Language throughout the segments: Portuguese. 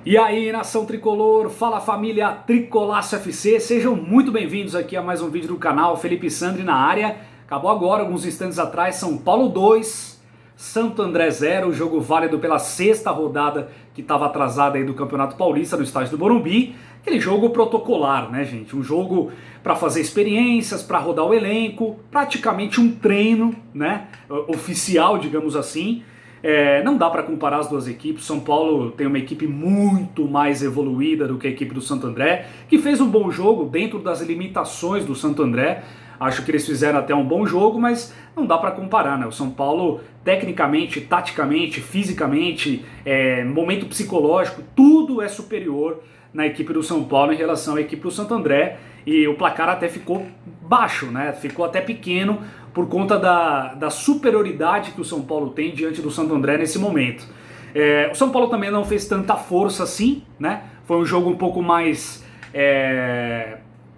E aí, nação tricolor, fala família Tricolaço FC, sejam muito bem-vindos aqui a mais um vídeo do canal, Felipe Sandri na área. Acabou agora, alguns instantes atrás, São Paulo 2, Santo André 0, jogo válido pela sexta rodada que estava atrasada aí do Campeonato Paulista no estádio do Morumbi. Aquele jogo protocolar, né, gente? Um jogo para fazer experiências, para rodar o elenco, praticamente um treino, né, oficial, digamos assim. Não dá para comparar as duas equipes. São Paulo tem uma equipe muito mais evoluída do que a equipe do Santo André, que fez um bom jogo dentro das limitações do Santo André. Acho que eles fizeram até um bom jogo, mas não dá para comparar, né? O São Paulo, tecnicamente, taticamente, fisicamente, momento psicológico, tudo é superior na equipe do São Paulo em relação à equipe do Santo André. E o placar até ficou baixo, né? Ficou até pequeno por conta da superioridade que o São Paulo tem diante do Santo André nesse momento. O São Paulo também não fez tanta força assim, né? Foi um jogo um pouco mais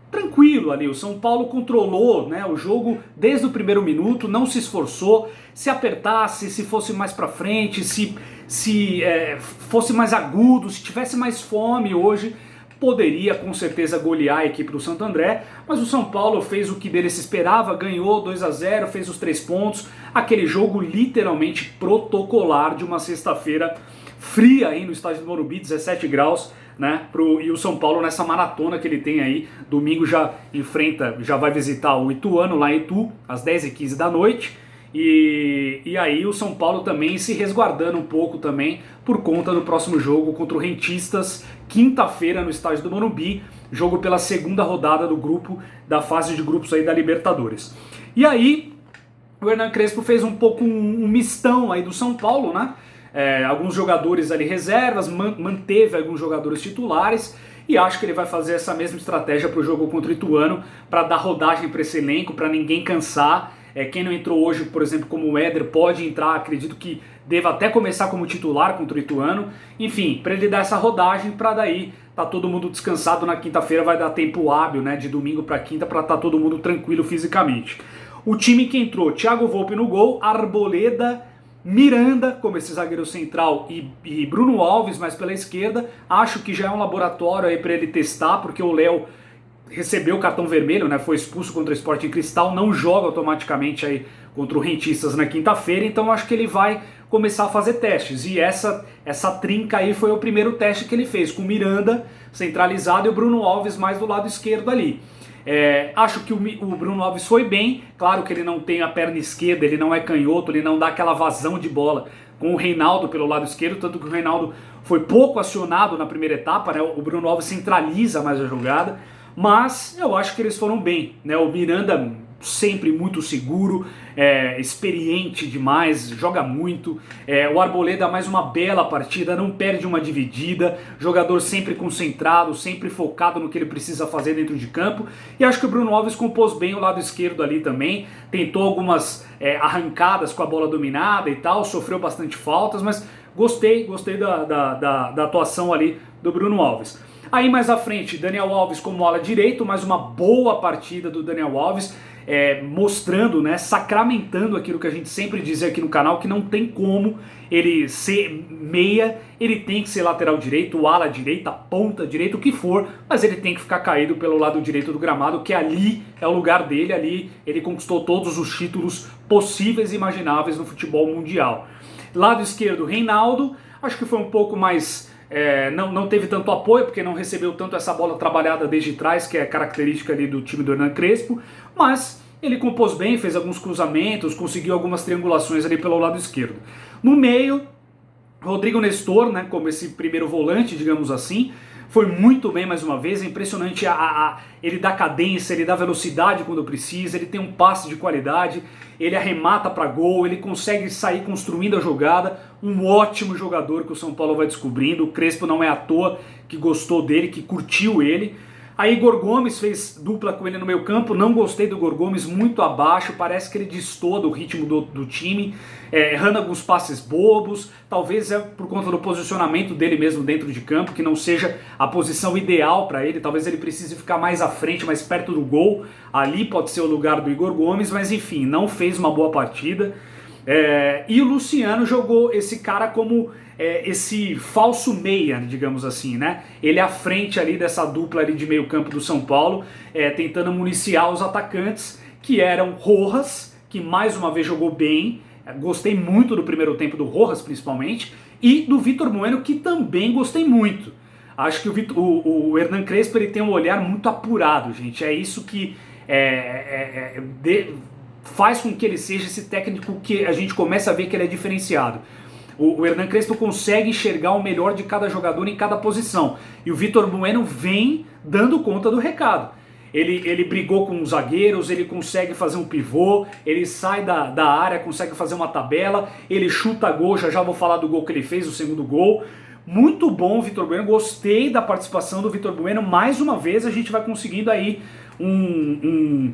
tranquilo ali. O São Paulo controlou, né, o jogo desde o primeiro minuto, não se esforçou. Se apertasse, se fosse mais pra frente, se fosse mais agudo, se tivesse mais fome hoje, poderia com certeza golear a equipe do Santo André, mas o São Paulo fez o que dele se esperava, ganhou 2-0, fez os 3 pontos, aquele jogo literalmente protocolar de uma sexta-feira fria aí no estádio do Morumbi, 17 graus, né, e o São Paulo nessa maratona que ele tem aí, domingo já vai visitar o Ituano lá em Itu, às 10h15 da noite, e aí o São Paulo também se resguardando um pouco também por conta do próximo jogo contra o Rentistas, quinta-feira no estádio do Morumbi, jogo pela segunda rodada do grupo, da fase de grupos aí da Libertadores. E aí o Hernan Crespo fez um pouco um mistão aí do São Paulo, né? Alguns jogadores ali reservas, manteve alguns jogadores titulares, e acho que ele vai fazer essa mesma estratégia para o jogo contra o Ituano, para dar rodagem para esse elenco, para ninguém cansar. Quem não entrou hoje, por exemplo, como o Éder, pode entrar, acredito que deva até começar como titular contra o Ituano. Enfim, para ele dar essa rodagem, para daí tá todo mundo descansado na quinta-feira, vai dar tempo hábil, né, de domingo para quinta, para tá todo mundo tranquilo fisicamente. O time que entrou, Thiago Volpi no gol, Arboleda, Miranda como esse zagueiro central e Bruno Alves mais pela esquerda. Acho que já é um laboratório aí para ele testar, porque o Léo recebeu o cartão vermelho, né, foi expulso contra o Sporting Cristal, não joga automaticamente aí contra o Rentistas na quinta-feira, então acho que ele vai começar a fazer testes, e essa trinca aí foi o primeiro teste que ele fez, com o Miranda centralizado e o Bruno Alves mais do lado esquerdo ali. Acho que o Bruno Alves foi bem, claro que ele não tem a perna esquerda, ele não é canhoto, ele não dá aquela vazão de bola com o Reinaldo pelo lado esquerdo, tanto que o Reinaldo foi pouco acionado na primeira etapa, né, o Bruno Alves centraliza mais a jogada, mas eu acho que eles foram bem, né? O Miranda sempre muito seguro, experiente demais, joga muito. O Arboleda mais uma bela partida, não perde uma dividida, jogador sempre concentrado, sempre focado no que ele precisa fazer dentro de campo. E acho que o Bruno Alves compôs bem o lado esquerdo ali também, tentou algumas arrancadas com a bola dominada e tal, sofreu bastante faltas, mas gostei da atuação ali do Bruno Alves. Aí mais à frente, Daniel Alves como ala direito, mais uma boa partida do Daniel Alves, mostrando, né, sacramentando aquilo que a gente sempre dizia aqui no canal, que não tem como ele ser meia, ele tem que ser lateral direito, ala direita, ponta direita, o que for, mas ele tem que ficar caído pelo lado direito do gramado, que ali é o lugar dele, ali ele conquistou todos os títulos possíveis e imagináveis no futebol mundial. Lado esquerdo, Reinaldo, acho que foi um pouco mais... não teve tanto apoio, porque não recebeu tanto essa bola trabalhada desde trás, que é característica ali do time do Hernan Crespo, mas ele compôs bem, fez alguns cruzamentos, conseguiu algumas triangulações ali pelo lado esquerdo. No meio, Rodrigo Nestor, né, como esse primeiro volante, digamos assim, foi muito bem mais uma vez, é impressionante, ele dá cadência, ele dá velocidade quando precisa, ele tem um passe de qualidade, ele arremata para gol, ele consegue sair construindo a jogada, um ótimo jogador que o São Paulo vai descobrindo, o Crespo não é à toa que gostou dele, que curtiu ele. Aí Igor Gomes fez dupla com ele no meio campo, não gostei do Igor Gomes, muito abaixo, parece que ele destoa do ritmo do time, errando alguns passes bobos, talvez por conta do posicionamento dele mesmo dentro de campo, que não seja a posição ideal para ele, talvez ele precise ficar mais à frente, mais perto do gol, ali pode ser o lugar do Igor Gomes, mas enfim, não fez uma boa partida. E o Luciano jogou esse cara como esse falso meia, digamos assim, né? Ele à frente ali dessa dupla ali de meio campo do São Paulo, tentando municiar os atacantes, que eram Rojas, que mais uma vez jogou bem, gostei muito do primeiro tempo do Rojas principalmente, e do Vitor Bueno, que também gostei muito. Acho que o Hernan Crespo ele tem um olhar muito apurado, gente, é isso que faz com que ele seja esse técnico que a gente começa a ver que ele é diferenciado. O Hernan Crespo consegue enxergar o melhor de cada jogador em cada posição. E o Vitor Bueno vem dando conta do recado. Ele brigou com os zagueiros, ele consegue fazer um pivô, ele sai da área, consegue fazer uma tabela, ele chuta gol, já vou falar do gol que ele fez, o segundo gol. Muito bom, Vitor Bueno, gostei da participação do Vitor Bueno. Mais uma vez a gente vai conseguindo aí um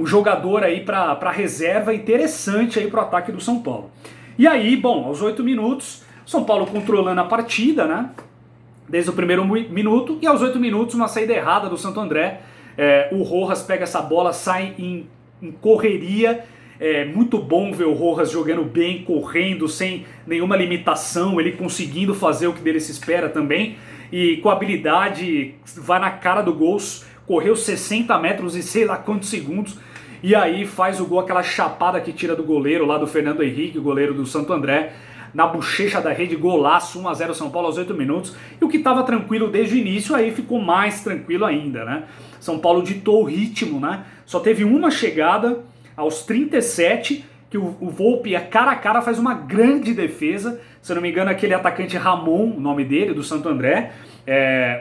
jogador aí para reserva interessante aí para o ataque do São Paulo. E aí, bom, aos 8 minutos, São Paulo controlando a partida, né? Desde o primeiro minuto, e aos 8 minutos uma saída errada do Santo André. O Rojas pega essa bola, sai em correria. Muito bom ver o Rojas jogando bem, correndo, sem nenhuma limitação, ele conseguindo fazer o que dele se espera também. E com habilidade, vai na cara do gol, correu 60 metros e sei lá quantos segundos, e aí faz o gol, aquela chapada que tira do goleiro lá do Fernando Henrique, o goleiro do Santo André, na bochecha da rede, golaço, 1-0 São Paulo aos 8 minutos, e o que estava tranquilo desde o início aí ficou mais tranquilo ainda, né? São Paulo ditou o ritmo, né? Só teve uma chegada aos 37, que o Volpi, cara a cara, faz uma grande defesa, se eu não me engano aquele atacante Ramon, o nome dele, do Santo André.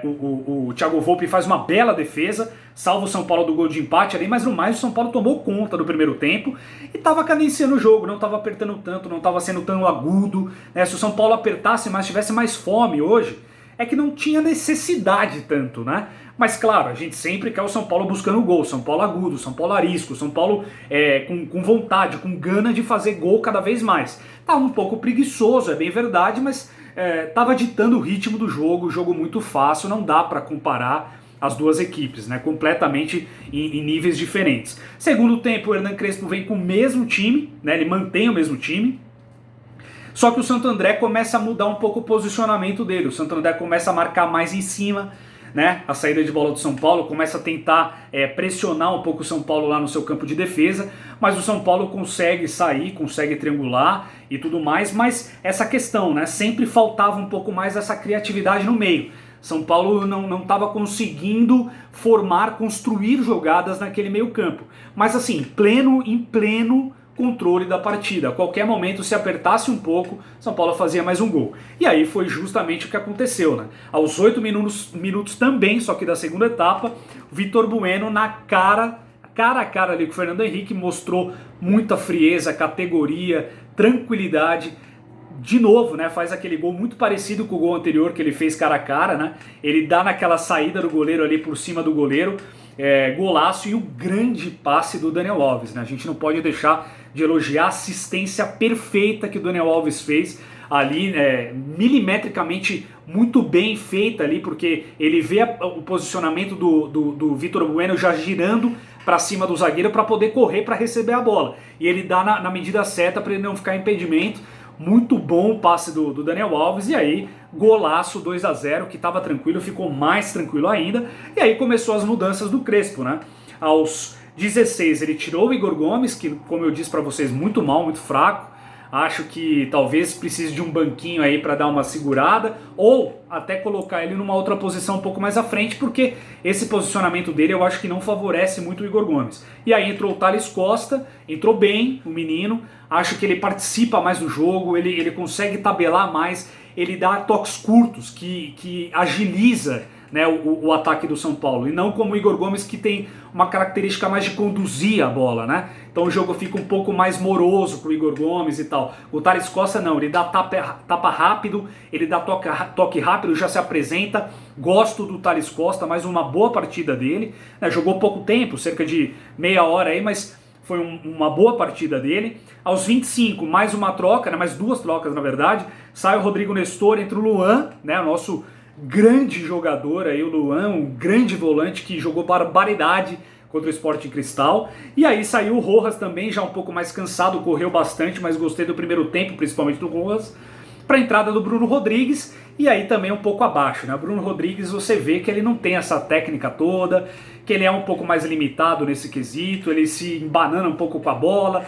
O Thiago Volpi faz uma bela defesa, salva o São Paulo do gol de empate ali, mas no mais o São Paulo tomou conta do primeiro tempo e estava cadenciando o jogo, não estava apertando tanto, não estava sendo tão agudo, né? Se o São Paulo apertasse mais, tivesse mais fome hoje, é que não tinha necessidade tanto, né? Mas claro, a gente sempre quer o São Paulo buscando gol, São Paulo agudo, São Paulo arisco, São Paulo com vontade, com gana de fazer gol cada vez mais. Tá um pouco preguiçoso, é bem verdade, mas tava ditando o ritmo do jogo muito fácil, não dá para comparar as duas equipes, né? Completamente em níveis diferentes. Segundo tempo, o Hernan Crespo vem com o mesmo time, né? Ele mantém o mesmo time. Só que o Santo André começa a mudar um pouco o posicionamento dele. O Santo André começa a marcar mais em cima, né? A saída de bola do São Paulo começa a tentar pressionar um pouco o São Paulo lá no seu campo de defesa, mas o São Paulo consegue sair, consegue triangular e tudo mais, mas essa questão, né? Sempre faltava um pouco mais essa criatividade no meio. São Paulo não estava conseguindo construir jogadas naquele meio campo. Mas assim, em pleno controle da partida. A qualquer momento, se apertasse um pouco, São Paulo fazia mais um gol. E aí foi justamente o que aconteceu, né? Aos 8 minutos também, só que da segunda etapa, Vitor Bueno cara a cara ali com o Fernando Henrique, mostrou muita frieza, categoria, tranquilidade. De novo, né, faz aquele gol muito parecido com o gol anterior que ele fez cara a cara, né? Ele dá naquela saída do goleiro ali por cima do goleiro, golaço, e o grande passe do Daniel Alves, né? A gente não pode deixar de elogiar a assistência perfeita que o Daniel Alves fez ali, milimetricamente muito bem feita ali, porque ele vê o posicionamento do Vitor Bueno já girando para cima do zagueiro para poder correr para receber a bola, e ele dá na medida certa para ele não ficar impedimento. Muito bom o passe do Daniel Alves, e aí golaço, 2-0, que estava tranquilo, ficou mais tranquilo ainda, e aí começou as mudanças do Crespo, né? Aos 16 ele tirou o Igor Gomes, que, como eu disse para vocês, muito mal, muito fraco. Acho que talvez precise de um banquinho aí para dar uma segurada, ou até colocar ele numa outra posição um pouco mais à frente, porque esse posicionamento dele eu acho que não favorece muito o Igor Gomes. E aí entrou o Thales Costa, entrou bem o menino, acho que ele participa mais do jogo, ele consegue tabelar mais, ele dá toques curtos que agiliza, né, o ataque do São Paulo, e não como o Igor Gomes, que tem uma característica mais de conduzir a bola, né? Então o jogo fica um pouco mais moroso com o Igor Gomes e tal. O Thales Costa não, ele dá tapa rápido, ele dá toque rápido, já se apresenta. Gosto do Thales Costa, mais uma boa partida dele, né? Jogou pouco tempo, cerca de meia hora aí, mas foi uma boa partida dele. Aos 25, mais uma troca, né? Mais duas trocas na verdade. Sai o Rodrigo Nestor, entra o Luan, né? O nosso grande jogador aí, o Luan, um grande volante que jogou barbaridade contra o Sporting Cristal. E aí saiu o Rojas também, já um pouco mais cansado, correu bastante, mas gostei do primeiro tempo, principalmente do Rojas, para a entrada do Bruno Rodrigues, e aí também um pouco abaixo, né? O Bruno Rodrigues, você vê que ele não tem essa técnica toda, que ele é um pouco mais limitado nesse quesito, ele se embanana um pouco com a bola,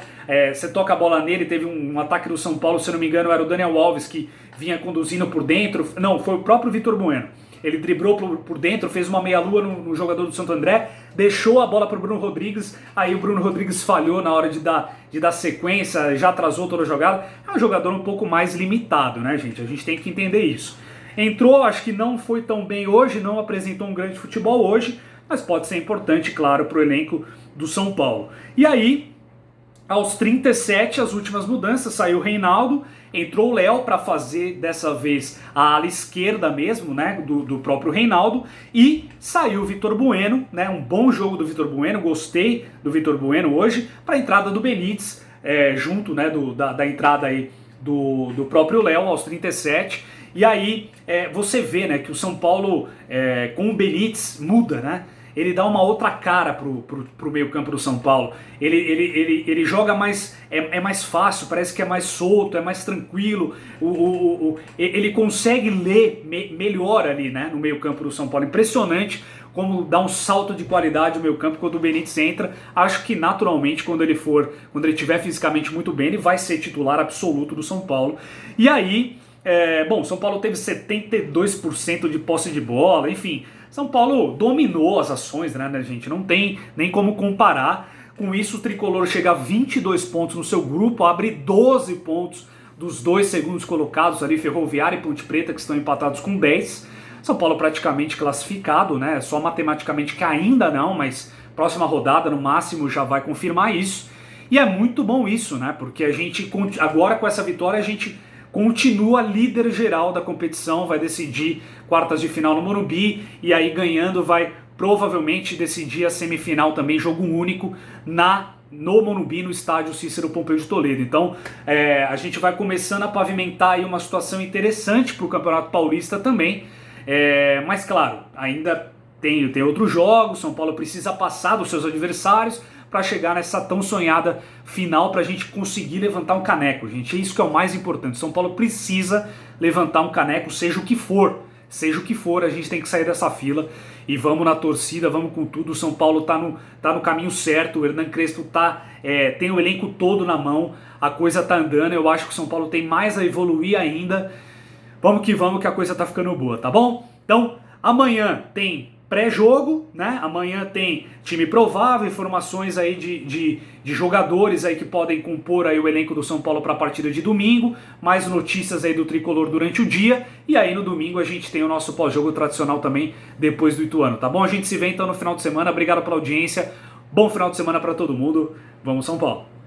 você toca a bola nele, teve um ataque do São Paulo, se não me engano era o Daniel Alves que vinha conduzindo por dentro, não, foi o próprio Vitor Bueno. Ele driblou por dentro, fez uma meia-lua no jogador do Santo André, deixou a bola para o Bruno Rodrigues, aí o Bruno Rodrigues falhou na hora de dar sequência, já atrasou toda a jogada. É um jogador um pouco mais limitado, né, gente? A gente tem que entender isso. Entrou, acho que não foi tão bem hoje, não apresentou um grande futebol hoje, mas pode ser importante, claro, para o elenco do São Paulo. E aí, aos 37, as últimas mudanças, saiu o Reinaldo, entrou o Léo para fazer dessa vez a ala esquerda mesmo, né, do próprio Reinaldo, e saiu o Vitor Bueno, né, um bom jogo do Vitor Bueno, gostei do Vitor Bueno hoje, para a entrada do Benítez, junto, né, da entrada aí do próprio Léo aos 37, e aí você vê, né, que o São Paulo com o Benítez muda, né? Ele dá uma outra cara pro meio campo do São Paulo. Ele joga mais, é mais fácil, parece que é mais solto, é mais tranquilo. Ele consegue ler melhor ali, né, no meio campo do São Paulo. Impressionante como dá um salto de qualidade o meio campo quando o Benítez entra. Acho que naturalmente quando ele estiver fisicamente muito bem, ele vai ser titular absoluto do São Paulo. E aí, bom, São Paulo teve 72% de posse de bola, enfim... São Paulo dominou as ações, né, gente? Não tem nem como comparar. Com isso, o Tricolor chega a 22 pontos no seu grupo, abre 12 pontos dos dois segundos colocados ali, Ferroviária e Ponte Preta, que estão empatados com 10. São Paulo praticamente classificado, né? Só matematicamente que ainda não, mas próxima rodada, no máximo, já vai confirmar isso. E é muito bom isso, né? Porque a gente, agora com essa vitória, a gente continua líder geral da competição, vai decidir quartas de final no Morumbi, e aí ganhando vai provavelmente decidir a semifinal também, jogo único, no Morumbi, no estádio Cícero Pompeu de Toledo. Então a gente vai começando a pavimentar aí uma situação interessante para o Campeonato Paulista também, mas claro, ainda tem outros jogos, São Paulo precisa passar dos seus adversários, para chegar nessa tão sonhada final, para a gente conseguir levantar um caneco, gente. É isso que é o mais importante. São Paulo precisa levantar um caneco, seja o que for. Seja o que for, a gente tem que sair dessa fila e vamos na torcida, vamos com tudo. O São Paulo tá no caminho certo, o Hernan Crespo tem o elenco todo na mão, a coisa tá andando. Eu acho que o São Paulo tem mais a evoluir ainda. Vamos que a coisa tá ficando boa, tá bom? Então, amanhã tem pré-jogo, né? Amanhã tem time provável, informações aí de jogadores aí que podem compor aí o elenco do São Paulo para a partida de domingo, mais notícias aí do Tricolor durante o dia, e aí no domingo a gente tem o nosso pós-jogo tradicional também, depois do Ituano, tá bom? A gente se vê então no final de semana, obrigado pela audiência, bom final de semana para todo mundo, vamos São Paulo!